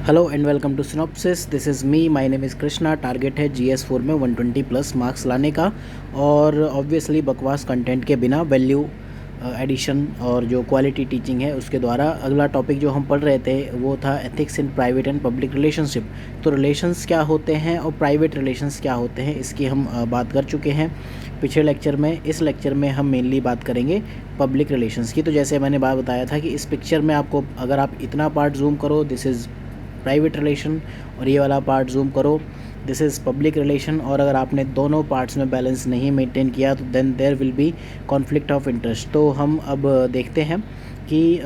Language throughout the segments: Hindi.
Hello and welcome to synopsis. This is me, my name is Krishna. Target है GS4 में 120 प्लस मार्क्स लाने का और ऑब्वियसली बकवास कंटेंट के बिना वैल्यू एडिशन और जो क्वालिटी टीचिंग है उसके द्वारा। अगला टॉपिक जो हम पढ़ रहे थे वो था ethics in private and public relationship. तो रिलेशंस क्या होते हैं और प्राइवेट रिलेशंस क्या होते हैं इसकी हम बात कर चुके हैं पिछले लेक्चर में। इस लेक्चर में हम मेनली बात करेंगे पब्लिक रिलेशंस की। तो जैसे मैंने बात बताया था कि इस पिक्चर में आपको अगर आप इतना पार्ट जूम करो दिस इज़ प्राइवेट रिलेशन और ये वाला पार्ट जूम करो दिस इज़ पब्लिक रिलेशन। और अगर आपने दोनों पार्ट्स में बैलेंस नहीं मेंटेन किया तो then there will be conflict of interest. तो हम अब देखते हैं कि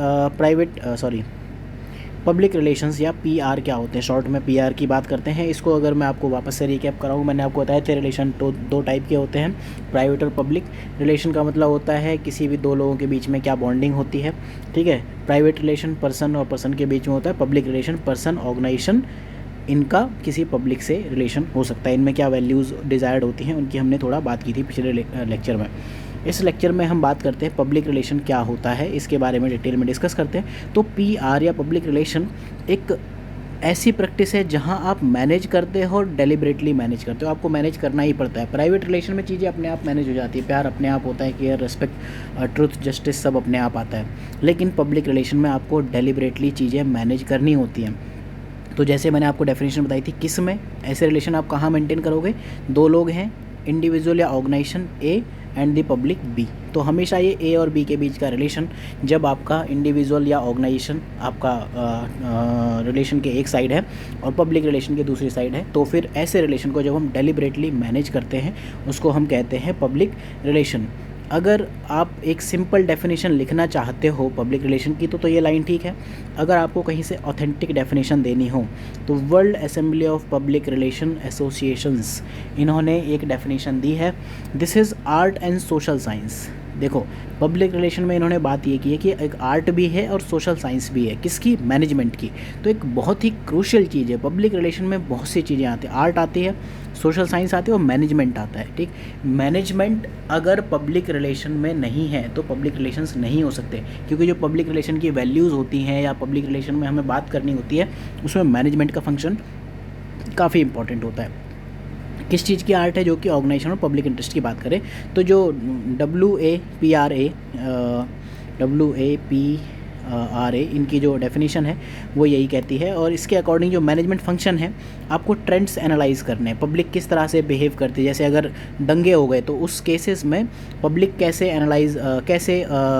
पब्लिक रिलेशंस या PR क्या होते हैं। शॉर्ट में PR की बात करते हैं। इसको अगर मैं आपको वापस से रिकैप कराऊँ, मैंने आपको बताया थे रिलेशन तो दो टाइप के होते हैं, प्राइवेट और पब्लिक। रिलेशन का मतलब होता है किसी भी दो लोगों के बीच में क्या बॉन्डिंग होती है, ठीक है। प्राइवेट रिलेशन पर्सन और पर्सन के बीच में होता है। पब्लिक रिलेशन पर्सन ऑर्गेनाइजेशन इनका किसी पब्लिक से रिलेशन हो सकता है। इनमें क्या वैल्यूज़ डिज़ायर्ड होती हैं उनकी हमने थोड़ा बात की थी पिछले लेक्चर में। इस लेक्चर में हम बात करते हैं पब्लिक रिलेशन क्या होता है, इसके बारे में डिटेल में डिस्कस करते हैं। तो PR या पब्लिक रिलेशन एक ऐसी प्रैक्टिस है जहां आप मैनेज करते हो और डेलिबरेटली मैनेज करते हो। आपको मैनेज करना ही पड़ता है। प्राइवेट रिलेशन में चीज़ें अपने आप मैनेज हो जाती है, प्यार अपने आप होता है, केयर, रिस्पेक्ट, ट्रुथ, जस्टिस सब अपने आप आता है। लेकिन पब्लिक रिलेशन में आपको डेलिबरेटली चीज़ें मैनेज करनी होती हैं। तो जैसे मैंने आपको डेफिनेशन बताई थी, किस में ऐसे रिलेशन आप कहाँ मेंटेन करोगे, दो लोग हैं, इंडिविजुअल या organisation A and the public B। तो हमेशा ये A और B के बीच का रिलेशन जब आपका इंडिविजुअल या ऑर्गेनाइजेशन आपका रिलेशन के एक साइड है और पब्लिक रिलेशन के दूसरी साइड है, तो फिर ऐसे रिलेशन को जब हम डेलिबरेटली मैनेज करते हैं उसको हम कहते हैं पब्लिक रिलेशन। अगर आप एक सिंपल डेफिनेशन लिखना चाहते हो पब्लिक रिलेशन की तो ये लाइन ठीक है। अगर आपको कहीं से ऑथेंटिक डेफिनेशन देनी हो तो world assembly of public relation associations इन्होंने एक डेफिनेशन दी है, this is art and social science. देखो, पब्लिक रिलेशन में इन्होंने बात ये की है कि एक आर्ट भी है और सोशल साइंस भी है। किसकी? मैनेजमेंट की। तो एक बहुत ही क्रूशियल चीज़ है। पब्लिक रिलेशन में बहुत सी चीज़ें आती हैं, आर्ट आती है, सोशल साइंस आती है और मैनेजमेंट आता है, ठीक। मैनेजमेंट अगर पब्लिक रिलेशन में नहीं है तो पब्लिक रिलेशंस नहीं हो सकते, क्योंकि जो पब्लिक रिलेशन की वैल्यूज़ होती हैं या पब्लिक रिलेशन में हमें बात करनी होती है उसमें मैनेजमेंट का फंक्शन काफ़ी इंपॉर्टेंट होता है। किस चीज़ की आर्ट है? जो कि ऑर्गेनाइजेशन और पब्लिक इंटरेस्ट की बात करें तो जो WAPRA इनकी जो डेफिनेशन है वो यही कहती है। और इसके अकॉर्डिंग जो मैनेजमेंट फंक्शन है, आपको ट्रेंड्स एनालाइज करने हैं, पब्लिक किस तरह से बिहेव करती है। जैसे अगर दंगे हो गए तो उस केसेस में पब्लिक कैसे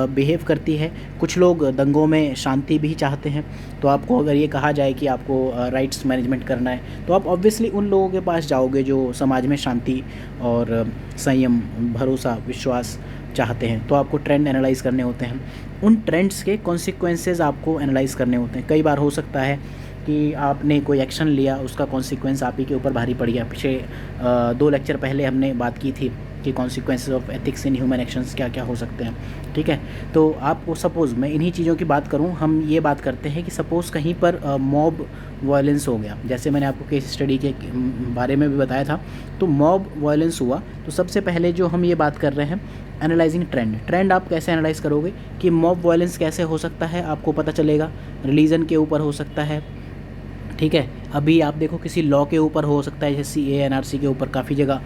बिहेव करती है। कुछ लोग दंगों में शांति भी चाहते हैं, तो आपको अगर ये कहा जाए कि आपको राइट्स मैनेजमेंट करना है तो आप ऑब्वियसली उन लोगों के पास जाओगे जो समाज में शांति और संयम, भरोसा, विश्वास चाहते हैं। तो आपको ट्रेंड एनालाइज करने होते हैं, उन ट्रेंड्स के कॉन्सिक्वेंसेस आपको एनालाइज करने होते हैं। कई बार हो सकता है कि आपने कोई एक्शन लिया, उसका कॉन्सिक्वेंस आप ही के ऊपर भारी पड़ गया। पीछे 2 लेक्चर पहले हमने बात की थी कि consequences of ethics in human actions क्या क्या हो सकते हैं, ठीक है। तो आपको सपोज़ मैं इन्हीं चीज़ों की बात करूं, हम ये बात करते हैं कि सपोज़ कहीं पर मॉब वायलेंस हो गया, जैसे मैंने आपको केस स्टडी के बारे में भी बताया था। तो मॉब वायलेंस हुआ तो सबसे पहले जो हम ये बात कर रहे हैं एनालाइजिंग ट्रेंड आप कैसे एनालाइज करोगे कि मॉब वायलेंस कैसे हो सकता है, आपको पता चलेगा रिलीजन के ऊपर हो सकता है, ठीक है। अभी आप देखो किसी लॉ के ऊपर हो सकता है, जैसे CAA NRC के ऊपर काफ़ी जगह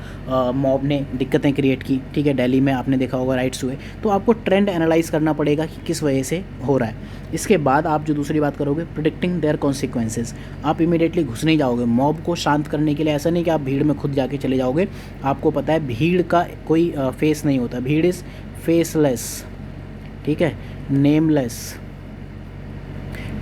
मॉब ने दिक्कतें क्रिएट की, ठीक है। दिल्ली में आपने देखा होगा राइट्स हुए। तो आपको ट्रेंड एनालाइज करना पड़ेगा कि किस वजह से हो रहा है। इसके बाद आप जो दूसरी बात करोगे प्रिडिक्टिंग देयर कॉन्सिक्वेंसेस। आप इमीडिएटली घुस नहीं जाओगे मॉब को शांत करने के लिए। ऐसा नहीं कि आप भीड़ में खुद जाके चले जाओगे। आपको पता है भीड़ का कोई फेस नहीं होता, भीड़ इज़ फेसलेस, ठीक है, नेमलेस,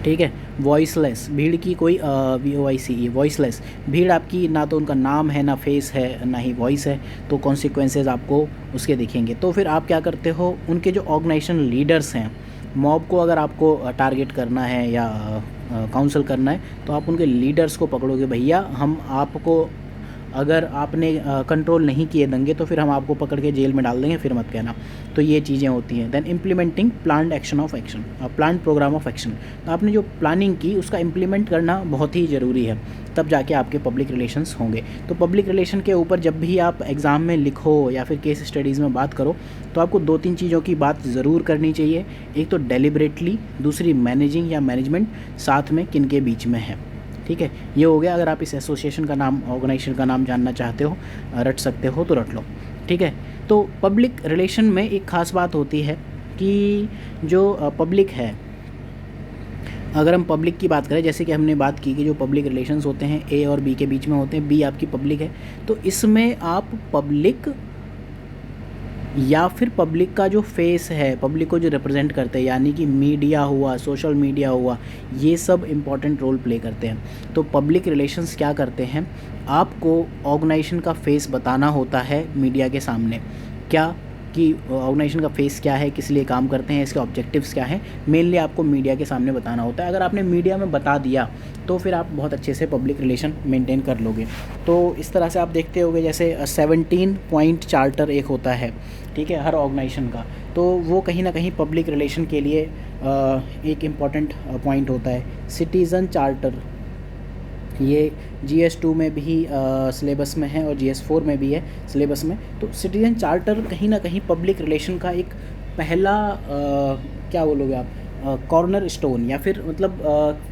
ठीक है, वॉइसलेस। भीड़ की कोई VOICE वॉइसलेस। भीड़ आपकी ना तो उनका नाम है, ना फेस है, ना ही वॉइस है, तो कॉन्सिक्वेंसेस आपको उसके दिखेंगे। तो फिर आप क्या करते हो, उनके जो ऑर्गेनाइजेशन लीडर्स हैं, मॉब को अगर आपको टारगेट करना है या काउंसल करना है तो आप उनके लीडर्स को पकड़ोगे। भैया हम आपको, अगर आपने कंट्रोल नहीं किए दंगे तो फिर हम आपको पकड़ के जेल में डाल देंगे, फिर मत कहना। तो ये चीज़ें होती हैं। Then implementing planned programme of action. तो आपने जो प्लानिंग की उसका इम्प्लीमेंट करना बहुत ही ज़रूरी है, तब जाके आपके पब्लिक रिलेशंस होंगे। तो पब्लिक रिलेशन के ऊपर जब भी आप एग्ज़ाम में लिखो या फिर केस स्टडीज़ में बात करो तो आपको 2-3 चीज़ों की बात ज़रूर करनी चाहिए। एक तो डेलिबरेटली, दूसरी मैनेजिंग या मैनेजमेंट, साथ में किन के बीच में है, ठीक है, ये हो गया। अगर आप इस एसोसिएशन का नाम, ऑर्गेनाइजेशन का नाम जानना चाहते हो, रट सकते हो तो रट लो, ठीक है। तो पब्लिक रिलेशन में एक ख़ास बात होती है कि जो पब्लिक है, अगर हम पब्लिक की बात करें, जैसे कि हमने बात की कि जो पब्लिक रिलेशंस होते हैं ए और बी के बीच में होते हैं, बी आपकी पब्लिक है, तो इसमें आप पब्लिक या फिर पब्लिक का जो फेस है, पब्लिक को जो रिप्रेजेंट करते हैं, यानी कि मीडिया हुआ, सोशल मीडिया हुआ, ये सब इम्पॉर्टेंट रोल प्ले करते हैं। तो पब्लिक रिलेशंस क्या करते हैं, आपको ऑर्गेनाइजेशन का फेस बताना होता है मीडिया के सामने, क्या कि ऑर्गेनाइजेशन का फेस क्या है, किस लिए काम करते हैं, इसके ऑब्जेक्टिव्स क्या हैं, मेनली आपको मीडिया के सामने बताना होता है। अगर आपने मीडिया में बता दिया तो फिर आप बहुत अच्छे से पब्लिक रिलेशन मेंटेन कर लोगे। तो इस तरह से आप देखते होगे, जैसे 17 पॉइंट चार्टर एक होता है, ठीक है, हर ऑर्गेनाइजेशन का, तो वो कहीं ना कहीं पब्लिक रिलेशन के लिए एक इम्पॉर्टेंट पॉइंट होता है। सिटीज़न चार्टर, ये GS2 में भी सिलेबस में है और GS4 में भी है सिलेबस में। तो सिटीजन चार्टर कहीं ना कहीं पब्लिक रिलेशन का एक पहला क्या बोलोगे आप, कॉर्नर स्टोन या फिर मतलब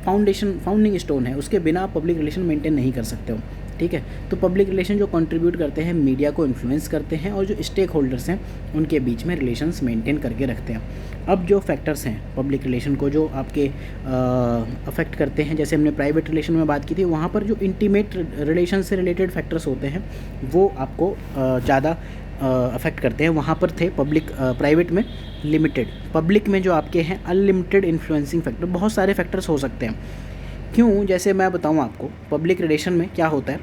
फाउंडिंग स्टोन है, उसके बिना आप पब्लिक रिलेशन मेंटेन नहीं कर सकते हो, ठीक है। तो पब्लिक रिलेशन जो कंट्रीब्यूट करते हैं, मीडिया को इन्फ्लुएंस करते हैं और जो स्टेक होल्डर्स हैं उनके बीच में रिलेशंस मेंटेन करके रखते हैं। अब जो फैक्टर्स हैं पब्लिक रिलेशन को जो आपके अफेक्ट करते हैं, जैसे हमने प्राइवेट रिलेशन में बात की थी, वहाँ पर जो इंटीमेट रिलेशन से रिलेटेड फैक्टर्स होते हैं वो आपको ज़्यादा अफेक्ट करते हैं। वहाँ पर थे प्राइवेट में लिमिटेड, पब्लिक में जो आपके हैं अनलिमिटेड इन्फ्लुएंसिंग फैक्टर, बहुत सारे फैक्टर्स हो सकते हैं। क्यों, जैसे मैं बताऊं आपको, पब्लिक रिलेशन में क्या होता है,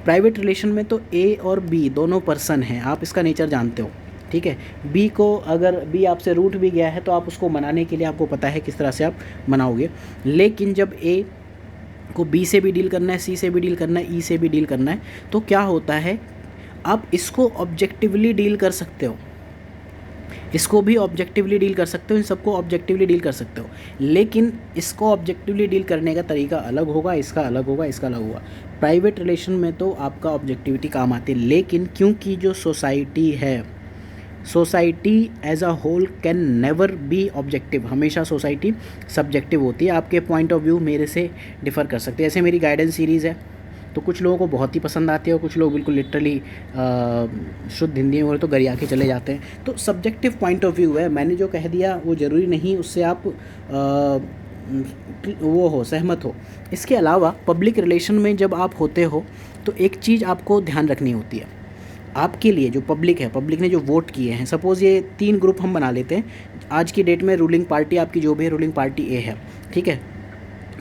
प्राइवेट रिलेशन में तो ए और बी दोनों पर्सन हैं, आप इसका नेचर जानते हो, ठीक है। बी को अगर बी आपसे रूठ भी गया है तो आप उसको मनाने के लिए आपको पता है किस तरह से आप मनाओगे। लेकिन जब ए को बी से भी डील करना है, सी से भी डील करना है, ई से भी डील करना है, तो क्या होता है, आप इसको ऑब्जेक्टिवली डील कर सकते हो, इसको भी ऑब्जेक्टिवली डील कर सकते हो, इन सबको ऑब्जेक्टिवली डील कर सकते हो, लेकिन इसको ऑब्जेक्टिवली डील करने का तरीका अलग होगा, इसका अलग होगा, इसका अलग होगा। प्राइवेट रिलेशन में तो आपका ऑब्जेक्टिविटी काम आती है, लेकिन क्योंकि जो सोसाइटी है, society as a whole can never be objective, हमेशा सोसाइटी सब्जेक्टिव होती है। आपके पॉइंट ऑफ व्यू मेरे से डिफ़र कर सकते हैं। जैसे मेरी गाइडेंस सीरीज़ है तो कुछ लोगों को बहुत ही पसंद आती है और कुछ लोग बिल्कुल लिटरली शुद्ध हिंदी में बोले तो गरिया के चले जाते हैं। तो सब्जेक्टिव पॉइंट ऑफ व्यू है, मैंने जो कह दिया वो ज़रूरी नहीं उससे आप वो हो, सहमत हो। इसके अलावा पब्लिक रिलेशन में जब आप होते हो तो एक चीज़ आपको ध्यान रखनी होती है, आपके लिए जो पब्लिक है, पब्लिक ने जो वोट किए हैं, सपोज़ ये 3 ग्रुप हम बना लेते हैं। आज की डेट में रूलिंग पार्टी आपकी जो भी है, रूलिंग पार्टी ए है, ठीक है।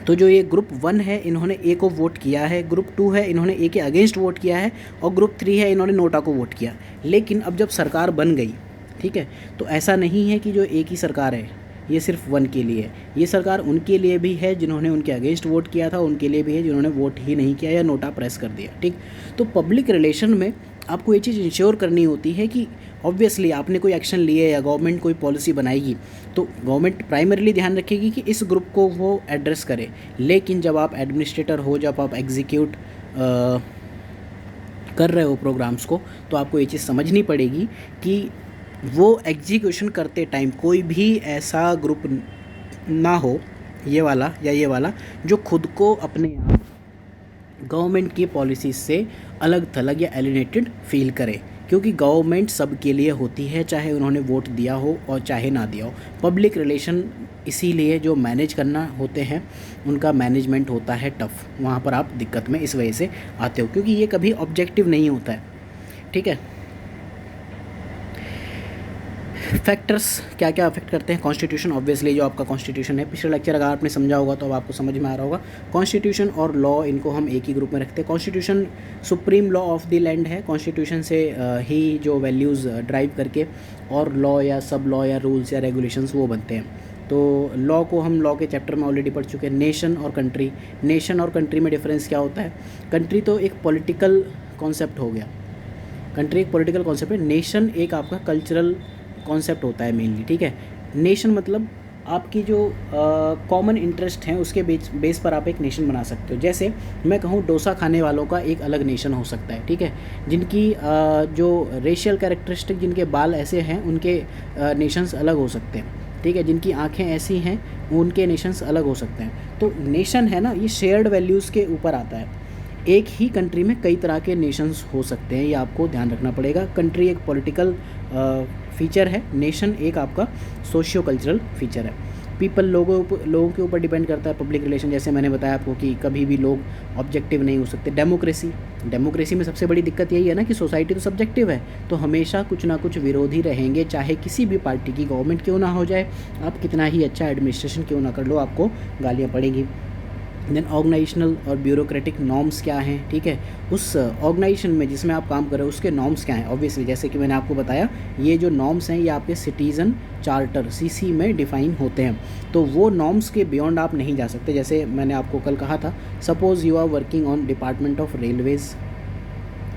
तो जो ये ग्रुप 1 है इन्होंने ए को वोट किया है, ग्रुप 2 है इन्होंने ए के अगेंस्ट वोट किया है, और ग्रुप 3 है इन्होंने नोटा को वोट किया। लेकिन अब जब सरकार बन गई, ठीक है, तो ऐसा नहीं है कि जो एक ही सरकार है ये सिर्फ 1 के लिए है, ये सरकार उनके लिए भी है जिन्होंने उनके अगेंस्ट वोट किया था, उनके लिए भी है जिन्होंने वोट ही नहीं किया या नोटा प्रेस कर दिया, ठीक। तो पब्लिक रिलेशन में आपको ये चीज़ इंश्योर करनी होती है कि ऑब्वियसली आपने कोई एक्शन लिए या गवर्नमेंट कोई पॉलिसी बनाएगी तो गवर्नमेंट प्राइमरीली ध्यान रखेगी कि इस ग्रुप को वो एड्रेस करे। लेकिन जब आप एडमिनिस्ट्रेटर हो, जब आप एग्जीक्यूट कर रहे हो प्रोग्राम्स को, तो आपको ये चीज़ समझनी पड़ेगी कि वो एग्जीक्यूशन करते टाइम कोई भी ऐसा ग्रुप ना हो, ये वाला या ये वाला, जो खुद को अपने आप गवर्नमेंट की पॉलिसीज़ से अलग थलग या एलिनेटेड फील करे, क्योंकि गवर्नमेंट सबके लिए होती है, चाहे उन्होंने वोट दिया हो और चाहे ना दिया हो। पब्लिक रिलेशन इसीलिए जो मैनेज करना होते हैं उनका मैनेजमेंट होता है टफ़, वहाँ पर आप दिक्कत में इस वजह से आते हो, क्योंकि ये कभी ऑब्जेक्टिव नहीं होता है, ठीक है। फैक्टर्स क्या क्या अफेक्ट करते हैं, कॉन्स्टिट्यूशन, ऑब्वियसली जो आपका कॉन्स्टिट्यूशन है, पिछले लेक्चर अगर आपने समझा होगा तो अब आपको समझ में आ रहा होगा। कॉन्स्टिट्यूशन और लॉ, इनको हम एक ही ग्रुप में रखते हैं। Constitution supreme law of the land है, कॉन्स्टिट्यूशन से ही जो वैल्यूज़ ड्राइव करके और लॉ या सब लॉ या रूल्स या रेगुलेशंस वो बनते हैं। तो लॉ को हम लॉ के चैप्टर में ऑलरेडी पढ़ चुके हैं। नेशन और कंट्री, नेशन और कंट्री में डिफरेंस क्या होता है, कंट्री तो एक पॉलिटिकल कॉन्सेप्ट हो गया, कंट्री एक पॉलिटिकल कॉन्सेप्ट है, नेशन एक आपका कल्चरल कॉन्सेप्ट होता है मेनली, ठीक है। नेशन मतलब आपकी जो कॉमन इंटरेस्ट हैं उसके बेस पर आप एक नेशन बना सकते हो। जैसे मैं कहूँ डोसा खाने वालों का एक अलग नेशन हो सकता है, ठीक है, जिनकी जो रेशियल कैरेक्टरिस्टिक, जिनके बाल ऐसे हैं, उनके नेशंस अलग हो सकते हैं। ठीक है, जिनकी आँखें ऐसी हैं उनके नेशंस अलग हो सकते हैं। तो नेशन है ना, ये शेयर्ड वैल्यूज़ के ऊपर आता है। एक ही कंट्री में कई तरह के नेशंस हो सकते हैं, ये आपको ध्यान रखना पड़ेगा। कंट्री एक पॉलिटिकल फीचर है, नेशन एक आपका सोशियो कल्चरल फीचर है। पीपल लोगों के ऊपर डिपेंड करता है पब्लिक रिलेशन, जैसे मैंने बताया आपको कि कभी भी लोग ऑब्जेक्टिव नहीं हो सकते। डेमोक्रेसी में सबसे बड़ी दिक्कत यही है ना कि सोसाइटी तो सब्जेक्टिव है, तो हमेशा कुछ ना कुछ विरोधी रहेंगे, चाहे किसी भी पार्टी की गवर्नमेंट क्यों ना हो जाए, आप कितना ही अच्छा एडमिनिस्ट्रेशन क्यों ना कर लो, आपको गालियाँ पड़ेंगी। देन ऑर्गेनाइजेशनल और ब्यूरोक्रेटिक नॉर्म्स क्या हैं, ठीक है, उस ऑर्गेनाइजेशन में जिसमें आप काम कर रहे हो उसके नॉर्म्स क्या हैं। ऑब्वियसली जैसे कि मैंने आपको बताया, ये जो नॉर्म्स हैं ये आपके सिटीज़न चार्टर सीसी में डिफ़ाइन होते हैं, तो वो नॉर्म्स के बियॉन्ड आप नहीं जा सकते। जैसे मैंने आपको कल कहा था, suppose you are working on department of railways,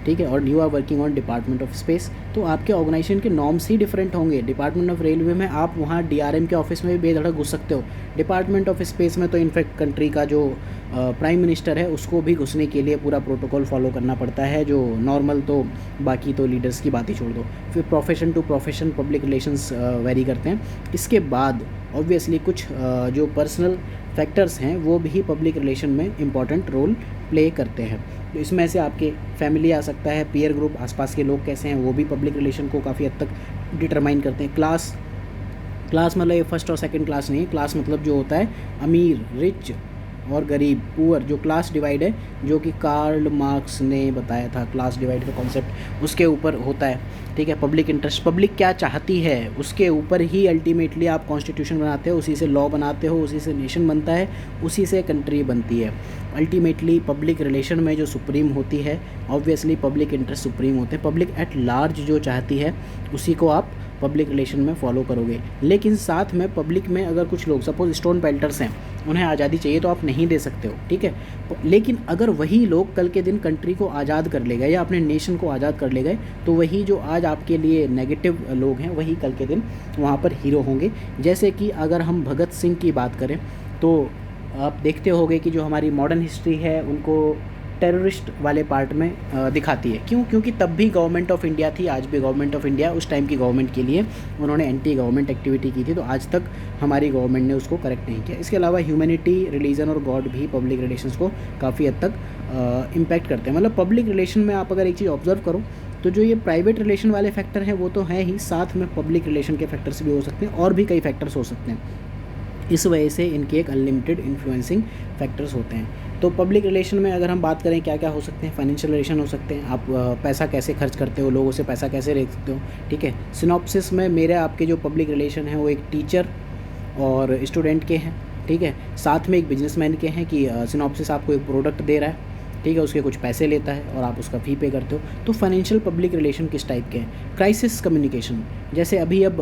ठीक है, और you are working on department of space, तो आपके ऑर्गेनाइजेशन के नॉर्म्स ही डिफरेंट होंगे। डिपार्टमेंट ऑफ रेलवे में आप वहाँ डीआरएम के ऑफिस में भी बेधड़क घुस सकते हो, डिपार्टमेंट ऑफ स्पेस में तो इनफैक्ट कंट्री का जो प्राइम मिनिस्टर है उसको भी घुसने के लिए पूरा प्रोटोकॉल फॉलो करना पड़ता है, जो नॉर्मल तो बाकी तो लीडर्स की बात ही छोड़ दो। फिर profession to profession public relations vary करते हैं। इसके बाद ऑब्वियसली कुछ जो पर्सनल फैक्टर्स हैं वो भी पब्लिक रिलेशन में इम्पॉर्टेंट रोल प्ले करते हैं। तो इसमें से आपके फैमिली आ सकता है, पीयर ग्रुप, आसपास के लोग कैसे हैं, वो भी पब्लिक रिलेशन को काफ़ी हद तक डिटरमाइन करते हैं। क्लास मतलब ये फर्स्ट और सेकंड क्लास नहीं है, क्लास मतलब जो होता है अमीर, रिच और गरीब, पुअर, जो क्लास डिवाइड है, जो कि कार्ल मार्क्स ने बताया था, क्लास डिवाइड का कॉन्सेप्ट उसके ऊपर होता है, ठीक है। पब्लिक इंटरेस्ट, पब्लिक क्या चाहती है उसके ऊपर ही अल्टीमेटली आप कॉन्स्टिट्यूशन बनाते हो, उसी से लॉ बनाते हो, उसी से नेशन बनता है, उसी से कंट्री बनती है। अल्टीमेटली पब्लिक रिलेशन में जो सुप्रीम होती है, ऑब्वियसली पब्लिक इंटरेस्ट सुप्रीम होते हैं। पब्लिक एट लार्ज जो चाहती है उसी को आप पब्लिक रिलेशन में फॉलो करोगे। लेकिन साथ में पब्लिक में अगर कुछ लोग सपोज स्टोन पेल्टर्स हैं, उन्हें आज़ादी चाहिए तो आप नहीं दे सकते हो, ठीक है। लेकिन अगर वही लोग कल के दिन कंट्री को आज़ाद कर ले गए या अपने नेशन को आज़ाद कर ले गए, तो वही जो आज आपके लिए नेगेटिव लोग हैं वही कल के दिन वहाँ पर हीरो होंगे। जैसे कि अगर हम भगत सिंह की बात करें तो आप देखते होंगे कि जो हमारी मॉडर्न हिस्ट्री है उनको टेररिस्ट वाले पार्ट में दिखाती है। क्यों? क्योंकि तब भी गवर्नमेंट ऑफ इंडिया थी, आज भी गवर्नमेंट ऑफ इंडिया, उस टाइम की गवर्नमेंट के लिए उन्होंने एंटी गवर्नमेंट एक्टिविटी की थी, तो आज तक हमारी गवर्नमेंट ने उसको करेक्ट नहीं किया। इसके अलावा ह्यूमैनिटी, रिलीजन और गॉड भी पब्लिक रिलेशंस को काफ़ी हद तक इम्पैक्ट करते हैं। मतलब पब्लिक रिलेशन में आप अगर एक चीज़ ऑब्जर्व करो तो जो ये प्राइवेट रिलेशन वाले फैक्टर हैं वो तो हैं ही, साथ में पब्लिक रिलेशन के फैक्टर्स भी हो सकते हैं और भी कई फैक्टर्स हो सकते हैं। इस वजह से इनके एक अनलिमिटेड इन्फ्लुएंसिंग फैक्टर्स होते हैं। तो पब्लिक रिलेशन में अगर हम बात करें क्या क्या हो सकते हैं, फाइनेंशियल रिलेशन हो सकते हैं, आप पैसा कैसे खर्च करते हो, लोगों से पैसा कैसे ले सकते हो, ठीक है। सिनॉप्सिस में मेरे आपके जो पब्लिक रिलेशन हैं वो एक टीचर और स्टूडेंट के हैं, ठीक है, साथ में एक बिजनेसमैन के हैं कि सिनॉप्सिस आपको एक प्रोडक्ट दे रहा है, ठीक है, उसके कुछ पैसे लेता है और आप उसका फ़ी पे करते हो। तो फाइनेंशियल पब्लिक रिलेशन किस टाइप के हैं? क्राइसिस कम्युनिकेशन, जैसे अभी अब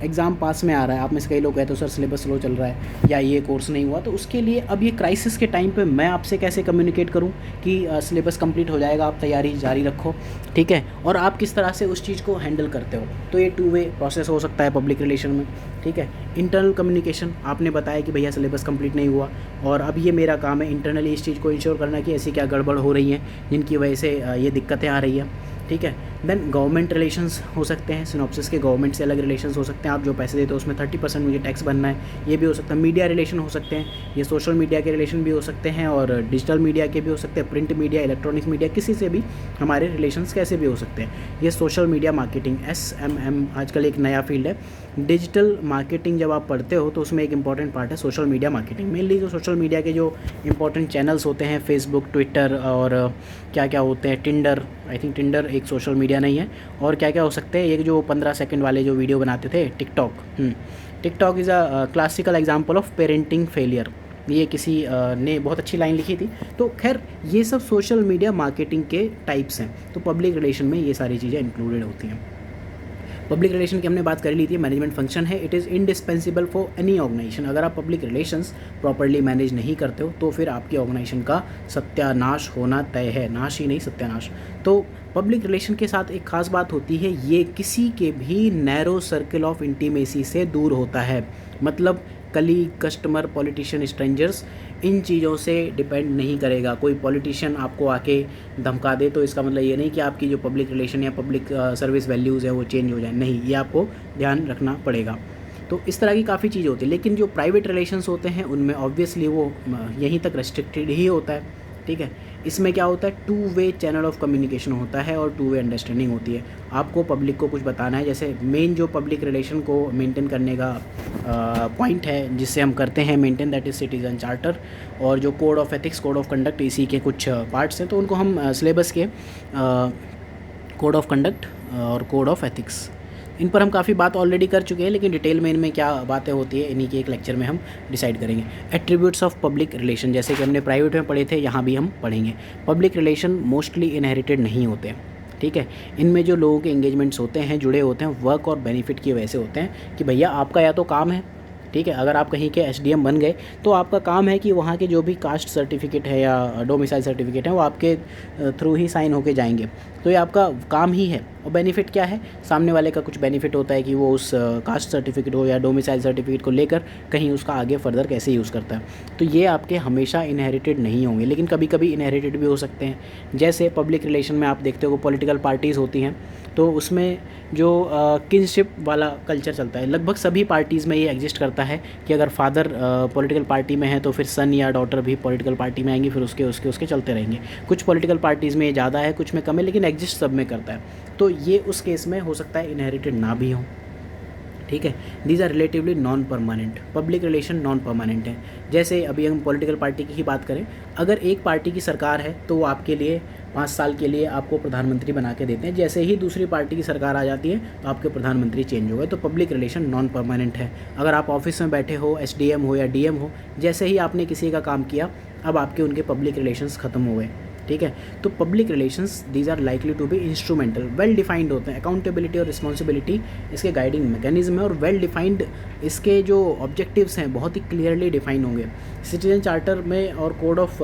एग्ज़ाम पास में आ रहा है, आप में से कई लोग कहते हो सर सिलेबस स्लो चल रहा है या ये कोर्स नहीं हुआ, तो उसके लिए अब ये क्राइसिस के टाइम पे मैं आपसे कैसे कम्युनिकेट करूँ कि सिलेबस कंप्लीट हो जाएगा, आप तैयारी जारी रखो, ठीक है, और आप किस तरह से उस चीज़ को हैंडल करते हो। तो ये 2 वे प्रोसेस हो सकता है पब्लिक रिलेशन में, ठीक है। इंटरनल कम्युनिकेशन, आपने बताया कि भैया सिलेबस कंप्लीट नहीं हुआ और अब ये मेरा काम है इंटरनली इस चीज़ को इंश्योर करना कि ऐसी क्या गड़बड़ हो रही हैं जिनकी वजह से ये दिक्कतें आ रही हैं, ठीक है। देन गवर्नमेंट रिलेशंस हो सकते हैं, सिनॉप्सिस के गवर्नमेंट से अलग रिलेशंस हो सकते हैं, आप जो पैसे देते हो उसमें 30% मुझे टैक्स भरना है, ये भी हो सकता है। मीडिया रिलेशन हो सकते हैं, ये सोशल मीडिया के रिलेशन भी हो सकते हैं और डिजिटल मीडिया के भी हो सकते हैं, प्रिंट मीडिया, इलेक्ट्रॉनिक्स मीडिया, किसी से भी हमारे रिलेशंस कैसे भी हो सकते हैं। ये सोशल मीडिया मार्केटिंग, SMM आजकल एक नया फील्ड है। डिजिटल मार्केटिंग जब आप पढ़ते हो तो उसमें एक इंपॉर्टेंट पार्ट है सोशल मीडिया मार्केटिंग। मेनली जो सोशल मीडिया के जो इंपॉर्टेंट चैनल्स होते हैं, फेसबुक, ट्विटर और क्या क्या होते हैं, टिंडर, आई थिंक टिंडर एक सोशल मीडिया नहीं है, और क्या क्या हो सकते हैं, एक जो 15 सेकंड वाले जो वीडियो बनाते थे, TikTok. TikTok is a classical example of parenting failure, ये किसी ने बहुत अच्छी लाइन लिखी थी। तो खैर ये सब सोशल मीडिया मार्केटिंग के टाइप्स हैं, तो पब्लिक रिलेशन में ये सारी चीज़ें इंक्लूडेड होती हैं। पब्लिक रिलेशन की हमने बात कर ली थी, मैनेजमेंट फंक्शन है, it is indispensable for any organisation. अगर आप पब्लिक रिलेशंस प्रॉपर्ली मैनेज नहीं करते हो तो फिर आपकी ऑर्गेनाइजेशन का सत्यानाश होना तय है, नाश ही नहीं सत्यानाश। तो पब्लिक रिलेशन के साथ एक खास बात होती है, ये किसी के भी नैरो सर्कल ऑफ इंटीमेसी से दूर होता है। मतलब कलीग, कस्टमर, पॉलिटिशियन, स्ट्रेंजर्स, इन चीज़ों से डिपेंड नहीं करेगा। कोई पॉलिटिशियन आपको आके धमका दे तो इसका मतलब ये नहीं कि आपकी जो पब्लिक रिलेशन या पब्लिक सर्विस वैल्यूज़ है वो चेंज हो जाए, नहीं, ये आपको ध्यान रखना पड़ेगा। तो इस तरह की काफ़ी चीज़ होती है। लेकिन जो प्राइवेट रिलेशंस होते हैं उनमें ऑब्वियसली वो यहीं तक रेस्ट्रिक्टेड ही होता है, ठीक है। इसमें क्या होता है, two way channel of communication होता है और टू वे अंडरस्टैंडिंग होती है। आपको पब्लिक को कुछ बताना है, जैसे मेन जो पब्लिक रिलेशन को मेंटेन करने का पॉइंट है जिससे हम करते हैं maintain, that is citizen charter, और जो code of ethics, code of conduct, इसी के कुछ पार्ट्स हैं, तो उनको हम सिलेबस के कोड ऑफ कंडक्ट और कोड ऑफ एथिक्स, इन पर हम काफ़ी बात ऑलरेडी कर चुके हैं, लेकिन डिटेल में इनमें क्या बातें होती है इन्हीं के एक लेक्चर में हम डिसाइड करेंगे। एट्रीब्यूट्स ऑफ पब्लिक रिलेशन, जैसे कि हमने प्राइवेट में पढ़े थे, यहाँ भी हम पढ़ेंगे। पब्लिक रिलेशन मोस्टली इनहेरिटेड नहीं होते, ठीक है। इनमें जो लोगों के एंगेजमेंट्स होते हैं, जुड़े होते हैं, वर्क और बेनिफिट की वजह से होते हैं कि भैया आपका या तो काम है, ठीक है। अगर आप कहीं के एसडीएम बन गए तो आपका काम है कि वहाँ के जो भी कास्ट सर्टिफिकेट है या डोमिसाइल सर्टिफिकेट है वो आपके थ्रू ही साइन होके जाएंगे, तो ये आपका काम ही है। और बेनिफिट क्या है, सामने वाले का कुछ बेनिफिट होता है कि वो उस कास्ट सर्टिफिकेट हो या डोमिसाइल सर्टिफिकेट को लेकर कहीं उसका आगे फर्दर कैसे यूज़ करता है। तो ये आपके हमेशा इनहेरिटेड नहीं होंगे, लेकिन कभी कभी इनहेरिटेड भी हो सकते हैं। जैसे पब्लिक रिलेशन में आप देखते हो पॉलिटिकल पार्टीज़ होती हैं, तो उसमें जो किनशिप वाला कल्चर चलता है, लगभग सभी पार्टीज़ में ये एग्जिस्ट करता है कि अगर फादर पॉलिटिकल पार्टी में है तो फिर सन या डॉटर भी पॉलिटिकल पार्टी में आएंगी, फिर उसके उसके उसके चलते रहेंगे। कुछ पॉलिटिकल पार्टीज़ में ये ज़्यादा है, कुछ में कम है, लेकिन एग्जिस्ट सब में करता है। तो ये उस केस में हो सकता है इनहेरिटेड ना भी हो, ठीक है। These are relatively non permanent. Public relation non permanent है। जैसे अभी हम पॉलिटिकल पार्टी की ही बात करें, अगर एक पार्टी की सरकार है तो वो आपके लिए 5 साल के लिए आपको प्रधानमंत्री बना के देते हैं। जैसे ही दूसरी पार्टी की सरकार आ जाती है तो आपके प्रधानमंत्री चेंज हो गए। तो पब्लिक रिलेशन नॉन परमानेंट है। अगर आप ऑफिस में बैठे हो, एसडीएम हो या डीएम हो, जैसे ही आपने किसी का काम किया, अब आपके उनके पब्लिक रिलेशंस ख़त्म हो गए, ठीक है। तो public relations these are likely to be instrumental, well defined होते हैं। अकाउंटेबिलिटी और रिस्पॉन्सिबिलिटी इसके गाइडिंग मैकेनिज्म है, और वेल डिफाइंड इसके जो ऑब्जेक्टिव्स हैं बहुत ही क्लियरली डिफाइन होंगे। सिटीजन चार्टर में और कोड ऑफ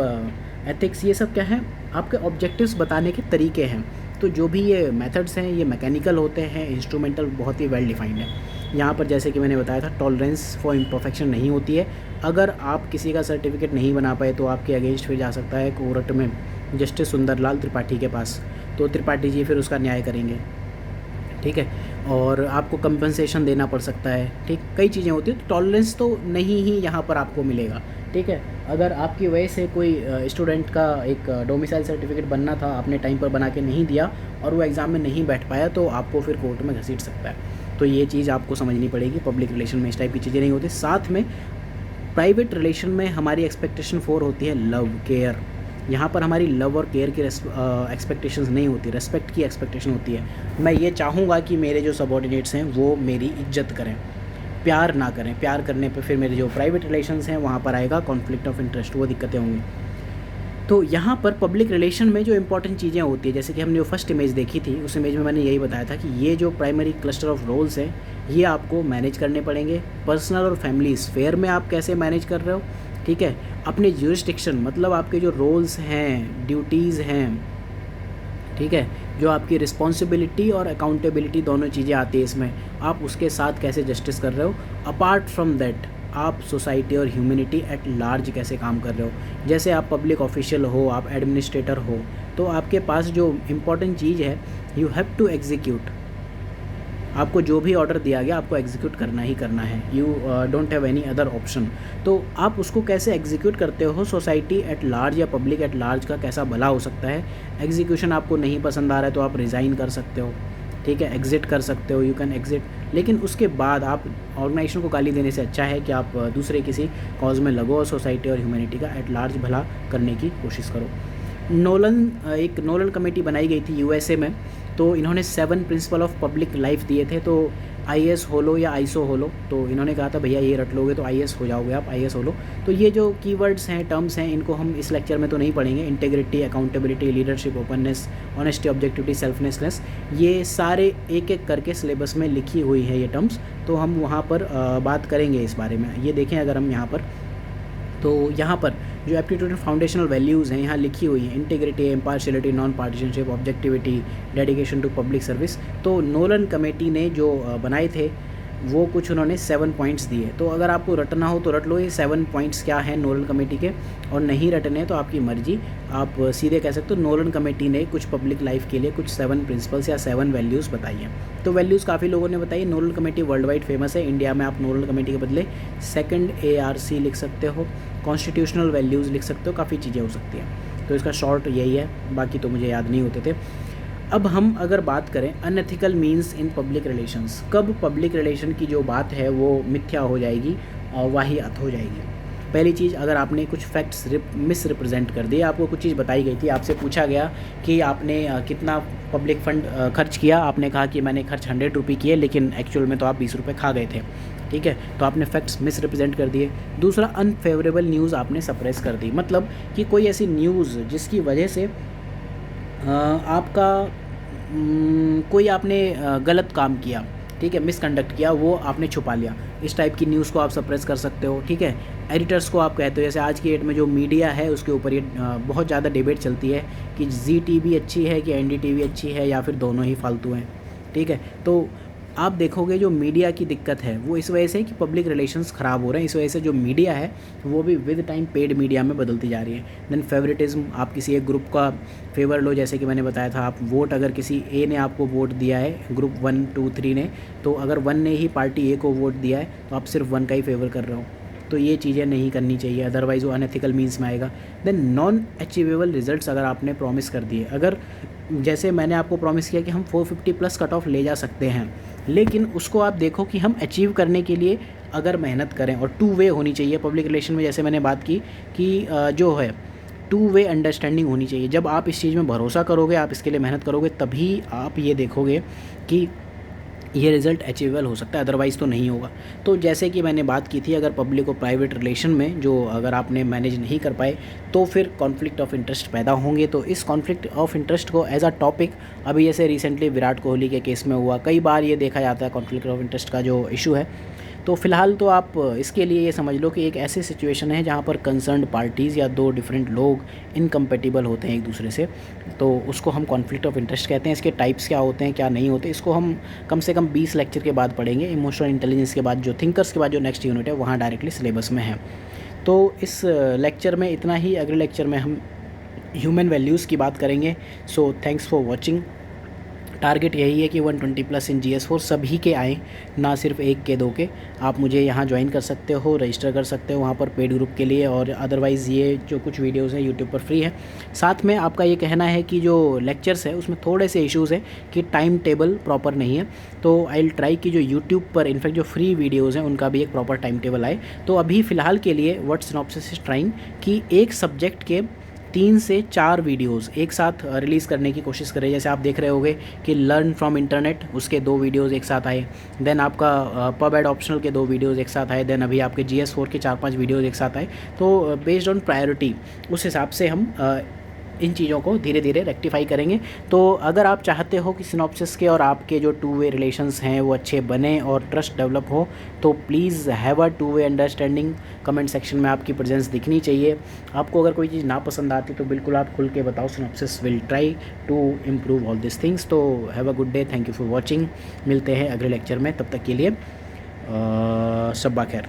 एथिक्स, ये सब क्या है, आपके ऑब्जेक्टिव्स बताने के तरीके हैं। तो जो भी ये मेथड्स हैं ये मैकेनिकल होते हैं, इंस्ट्रूमेंटल बहुत ही वेल डिफाइंड है। यहाँ पर जैसे कि मैंने बताया था, टॉलरेंस फॉर इम्परफेक्शन नहीं होती है। अगर आप किसी का सर्टिफिकेट नहीं बना पाए तो आपके अगेंस्ट फिर जा सकता है कोर्ट में जस्टिस सुंदरलाल त्रिपाठी के पास, तो त्रिपाठी जी फिर उसका न्याय करेंगे, ठीक है। और आपको कंपनसेशन देना पड़ सकता है, ठीक, कई चीज़ें होती हैं। तो टॉलरेंस तो नहीं ही यहाँ पर आपको मिलेगा, ठीक है। अगर आपकी वजह से कोई स्टूडेंट का एक डोमिसाइल सर्टिफिकेट बनना था, आपने टाइम पर बना के नहीं दिया और वो एग्ज़ाम में नहीं बैठ पाया, तो आपको फिर कोर्ट में घसीट सकता है। तो ये चीज़ आपको समझनी पड़ेगी। पब्लिक रिलेशन में इस टाइप की चीज़ें नहीं होती। साथ में प्राइवेट रिलेशन में हमारी एक्सपेक्टेशन 4 होती है लव, केयर। यहाँ पर हमारी लव और केयर की एक्सपेक्टेशंस नहीं होती, रेस्पेक्ट की एक्सपेक्टेशन होती है। मैं ये चाहूँगा कि मेरे जो सबॉर्डिनेट्स हैं वो मेरी इज्जत करें, प्यार ना करें। प्यार करने पे फिर मेरे जो प्राइवेट रिलेशंस हैं वहाँ पर आएगा कॉन्फ्लिक्ट ऑफ इंटरेस्ट, वो दिक्कतें होंगी। तो यहाँ पर पब्लिक रिलेशन में जो इंपॉर्टेंट चीज़ें होती है, जैसे कि हमने जो फर्स्ट इमेज देखी थी, उस इमेज में मैंने यही बताया था कि ये जो प्राइमरी क्लस्टर ऑफ रोल्स हैं ये आपको मैनेज करने पड़ेंगे। पर्सनल और फैमिली स्फेयर में आप कैसे मैनेज कर रहे हो, ठीक है। अपने ज्यूरिस्डिक्शन, मतलब आपके जो रोल्स हैं, ड्यूटीज़ हैं, ठीक है, जो आपकी रिस्पॉन्सिबिलिटी और अकाउंटेबिलिटी दोनों चीज़ें आती है इसमें, आप उसके साथ कैसे जस्टिस कर रहे हो। अपार्ट फ्रॉम दैट आप सोसाइटी और ह्यूमैनिटी एट लार्ज कैसे काम कर रहे हो। जैसे आप पब्लिक ऑफिशियल हो, आप एडमिनिस्ट्रेटर हो, तो आपके पास जो इम्पोर्टेंट चीज़ है, यू हैव टू एग्जीक्यूट। आपको जो भी ऑर्डर दिया गया आपको एग्जीक्यूट करना ही करना है। You don't have any other option. तो आप उसको कैसे एग्जीक्यूट करते हो, सोसाइटी एट लार्ज या पब्लिक एट लार्ज का कैसा भला हो सकता है। एग्जीक्यूशन आपको नहीं पसंद आ रहा है तो आप रिज़ाइन कर सकते हो, ठीक है, एग्ज़िट कर सकते हो, यू कैन एग्ज़िट। लेकिन उसके बाद आप ऑर्गेनाइजेशन को गाली देने से अच्छा है कि आप दूसरे किसी कॉज में लगो और सोसाइटी और ह्यूमैनिटी का एट लार्ज भला करने की कोशिश करो। एक नोलन कमेटी बनाई गई थी यूएसए में, तो इन्होंने 7 प्रिंसिपल ऑफ पब्लिक लाइफ दिए थे। तो आईएएस हो लो या आईएसओ हो लो, तो इन्होंने कहा था भैया ये रट लोगे तो आईएएस हो जाओगे आप, आईएएस हो लो। तो ये जो कीवर्ड्स हैं, टर्म्स हैं, इनको हम इस लेक्चर में तो नहीं पढ़ेंगे। Integrity, accountability, leadership, openness, honesty, objectivity, selflessness, ये सारे एक एक करके सिलेबस में लिखी हुई है ये टर्म्स। तो हम वहाँ पर बात करेंगे इस बारे में। ये देखें अगर हम यहाँ पर, तो यहाँ पर जो एप्टीट्यूड फाउंडेशनल वैल्यूज़ हैं यहाँ लिखी हुई हैं, integrity, impartiality, non partisanship, objectivity, dedication to public service. तो नोलन कमेटी ने जो बनाए थे वो कुछ उन्होंने 7 पॉइंट्स दिए। तो अगर आपको रटना हो तो रट लो ये 7 पॉइंट्स क्या हैं नोलन कमेटी के, और नहीं रटने तो आपकी मर्जी। आप सीधे कह सकते हो नोलन कमेटी ने कुछ पब्लिक लाइफ के लिए कुछ 7 प्रिंसिपल्स या 7 वैल्यूज़ बताई हैं। तो वैल्यूज़ काफ़ी लोगों ने बताई। Nolan committee world wide famous है। इंडिया में आप नोलन कमेटी के बदले 2nd ARC लिख सकते हो, कॉन्स्टिट्यूशनल वैल्यूज़ लिख सकते हो, काफ़ी चीज़ें हो सकती हैं। तो इसका शॉर्ट यही है, बाकी तो मुझे याद नहीं होते थे। अब हम अगर बात करें unethical means in public relations, कब पब्लिक रिलेशन की जो बात है वो मिथ्या हो जाएगी और वाहियात हो जाएगी। पहली चीज़, अगर आपने कुछ फैक्ट्स मिस रिप्रेजेंट कर दिए, आपको कुछ चीज़ बताई गई थी, आपसे पूछा गया कि आपने कितना पब्लिक फ़ंड खर्च किया, आपने कहा कि मैंने खर्च 100 रुपये किए, लेकिन एक्चुअल में तो आप 20 रुपये खा गए थे, ठीक है। तो आपने फैक्ट्स मिस रिप्रेजेंट कर दिए। दूसरा, अनफेवरेबल न्यूज़ आपने सप्रेस कर दी, मतलब कि कोई ऐसी न्यूज़ जिसकी वजह से आपका कोई आपने गलत काम किया, ठीक है, मिसकंडक्ट किया, वो आपने छुपा लिया। इस टाइप की न्यूज़ को आप सप्रेस कर सकते हो, ठीक है। एडिटर्स को आप कहते हो, जैसे आज की डेट में जो मीडिया है उसके ऊपर ये बहुत ज़्यादा डिबेट चलती है कि ZTV अच्छी है कि NDTV अच्छी है या फिर दोनों ही फालतू हैं, ठीक है। तो आप देखोगे जो मीडिया की दिक्कत है वो इस वजह से कि पब्लिक रिलेशंस ख़राब हो रहे हैं। इस वजह से जो मीडिया है वो भी विद टाइम पेड मीडिया में बदलती जा रही है। देन फेवरेटिज्म, आप किसी एक ग्रुप का फेवर लो, जैसे कि मैंने बताया था, आप वोट, अगर किसी A ने आपको वोट दिया है, ग्रुप 1, 2, 3 ने, तो अगर 1 ने ही पार्टी A को वोट दिया है तो आप सिर्फ 1 का ही फेवर कर रहे हो। तो ये चीज़ें नहीं करनी चाहिए, अदरवाइज़ वो अनएथिकल मीन्स में आएगा। देन नॉन अचीवेबल रिजल्ट्स अगर आपने प्रॉमिस कर दिए, अगर जैसे मैंने आपको प्रॉमिस किया कि हम 450 प्लस कट ऑफ ले जा सकते हैं, लेकिन उसको आप देखो कि हम अचीव करने के लिए अगर मेहनत करें, और 2 वे होनी चाहिए पब्लिक रिलेशन में, जैसे मैंने बात की कि जो है 2 वे अंडरस्टैंडिंग होनी चाहिए। जब आप इस चीज़ में भरोसा करोगे, आप इसके लिए मेहनत करोगे, तभी आप ये देखोगे कि ये रिज़ल्ट अचीवेबल हो सकता है, अदरवाइज़ तो नहीं होगा। तो जैसे कि मैंने बात की थी, अगर पब्लिक और प्राइवेट रिलेशन में जो अगर आपने मैनेज नहीं कर पाए तो फिर कॉन्फ्लिक्ट ऑफ इंटरेस्ट पैदा होंगे। तो इस कॉन्फ्लिक्ट ऑफ इंटरेस्ट को एज अ टॉपिक, अभी जैसे रिसेंटली विराट कोहली के केस में हुआ, कई बार ये देखा जाता है कॉन्फ्लिक्ट ऑफ इंटरेस्ट का जो इशू है। तो फ़िलहाल तो आप इसके लिए ये समझ लो कि एक ऐसी सिचुएशन है जहाँ पर कंसर्न्ड पार्टीज़ या 2 डिफरेंट लोग इनकम्पेटिबल होते हैं एक दूसरे से, तो उसको हम कॉन्फ्लिक्ट ऑफ इंटरेस्ट कहते हैं। इसके टाइप्स क्या होते हैं, क्या नहीं होते, इसको हम कम से कम 20 लेक्चर के बाद पढ़ेंगे। इमोशनल इंटेलिजेंस के बाद, जो थिंकर्स के बाद जो नेक्स्ट यूनिट है, वहाँ डायरेक्टली सिलेबस में है। तो इस लेक्चर में इतना ही। अगले लेक्चर में हम ह्यूमन वैल्यूज़ की बात करेंगे। So thanks for watching. Target यही है कि 120 प्लस इन GS4 सभी के आएँ, ना सिर्फ 1 के 2 के। आप मुझे यहाँ ज्वाइन कर सकते हो, रजिस्टर कर सकते हो वहाँ पर पेड ग्रुप के लिए, और अदरवाइज़ ये जो कुछ वीडियोज़ हैं यूट्यूब पर फ्री है। साथ में आपका ये कहना है कि जो लेक्चर्स है उसमें थोड़े से इश्यूज़ हैं कि टाइम टेबल प्रॉपर नहीं है। तो आई विल ट्राई कि जो यूट्यूब पर इनफैक्ट जो फ्री वीडियोज़ हैं उनका भी एक प्रॉपर टाइम टेबल आए। तो अभी फ़िलहाल के लिए व्हाट सिनॉप्सिस इज ट्राइंग कि एक सब्जेक्ट के 3 से 4 वीडियोज़ एक साथ रिलीज़ करने की कोशिश करें। जैसे आप देख रहे होगे कि लर्न फ्रॉम इंटरनेट, उसके 2 वीडियोज़ एक साथ आए। देन आपका पब एड ऑप्शनल के 2 वीडियोज़ एक साथ आए। देन अभी आपके GS4 के 4-5 वीडियोज़ एक साथ आए। तो बेस्ड ऑन प्रायोरिटी उस हिसाब से हम इन चीज़ों को धीरे धीरे रेक्टिफाई करेंगे। तो अगर आप चाहते हो कि सिनॉप्सिस के और आपके जो 2 वे रिलेशंस हैं वो अच्छे बने और ट्रस्ट डेवलप हो, तो please have a 2 way understanding. Comment section में आपकी प्रेजेंस दिखनी चाहिए। आपको अगर कोई चीज़ ना पसंद आती तो बिल्कुल आप खुल के बताओ। Synopsis will try to improve all this things. So have a good day, thank you for watching. मिलते हैं अगले लेक्चर में, तब तक के लिए शब्बा खैर।